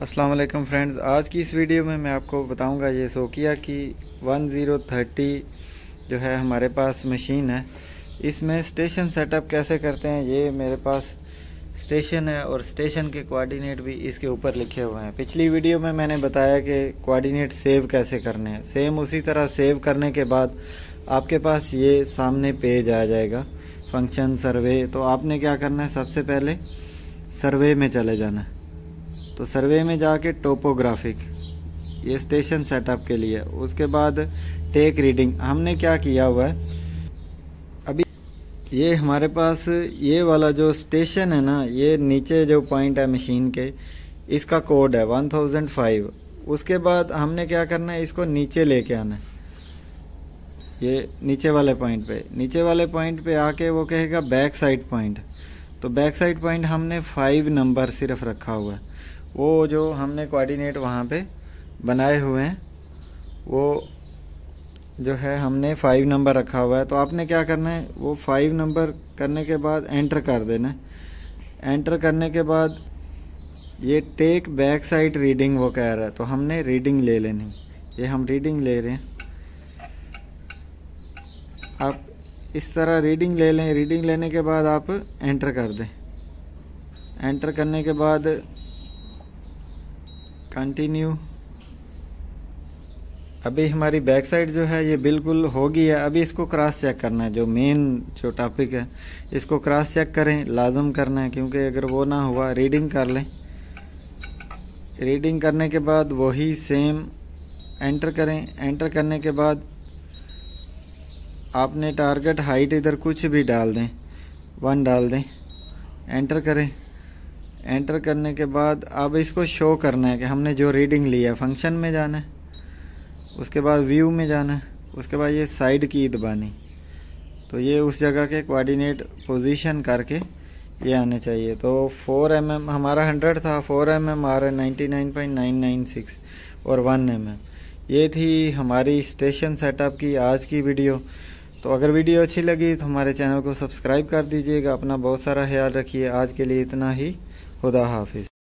अस्सलाम वालेकुम फ्रेंड्स, आज की इस वीडियो में मैं आपको बताऊंगा ये सोकिया की 1030 जो है हमारे पास मशीन है। इसमें स्टेशन सेटअप कैसे करते हैं। ये मेरे पास स्टेशन है और स्टेशन के कोऑर्डिनेट भी इसके ऊपर लिखे हुए हैं। पिछली वीडियो में मैंने बताया कि कोऑर्डिनेट सेव कैसे करने हैं। सेम उसी तरह सेव करने के बाद आपके पास ये सामने पेज आ जाएगा, फंक्शन सर्वे। तो आपने क्या करना है, सबसे पहले सर्वे में चले जाना है। तो सर्वे में जाके टोपोग्राफिक, ये स्टेशन सेटअप के लिए। उसके बाद टेक रीडिंग, हमने क्या किया हुआ है अभी, ये हमारे पास ये वाला जो स्टेशन है ना, ये नीचे जो पॉइंट है मशीन के, इसका कोड है 1005। उसके बाद हमने क्या करना है, इसको नीचे लेके आना है। ये नीचे वाले पॉइंट पे आके वो कहेगा बैक साइड पॉइंट। तो बैक साइड पॉइंट हमने 5 नंबर सिर्फ रखा हुआ है। वो जो हमने कोऑर्डिनेट वहाँ पे बनाए हुए हैं, वो जो है हमने 5 नंबर रखा हुआ है। तो आपने क्या करना है, वो 5 नंबर करने के बाद एंटर कर देना है। एंटर करने के बाद ये टेक बैक साइड रीडिंग वो कह रहा है, तो हमने रीडिंग ले लेनी। ये हम रीडिंग ले रहे हैं। आप इस तरह रीडिंग ले लें। रीडिंग लेने के बाद आप एंटर कर दें। एंटर करने के बाद कंटिन्यू। अभी हमारी बैक साइड जो है ये बिल्कुल हो गई है। अभी इसको क्रॉस चेक करना है। जो मेन जो टॉपिक है इसको क्रॉस चेक करें, लाजम करना है, क्योंकि अगर वो ना हुआ रीडिंग कर लें। रीडिंग करने के बाद वही सेम एंटर करें। एंटर करने के बाद आपने टारगेट हाइट इधर कुछ भी डाल दें, 1 डाल दें। एंटर करें। एंटर करने के बाद अब इसको शो करना है कि हमने जो रीडिंग लिया है। फंक्शन में जाना है, उसके बाद व्यू में जाना है, उसके बाद ये साइड की दबानी। तो ये उस जगह के कोऑर्डिनेट पोजीशन करके ये आने चाहिए। तो 4 mm हमारा 100 था, 4 mm आ रहा है 99.996 और 1 mm। ये थी हमारी स्टेशन सेटअप की आज की वीडियो। तो अगर वीडियो अच्छी लगी तो हमारे चैनल को सब्सक्राइब कर दीजिएगा। अपना बहुत सारा ख्याल रखिए। आज के लिए इतना ही। खुदा हाफिज़।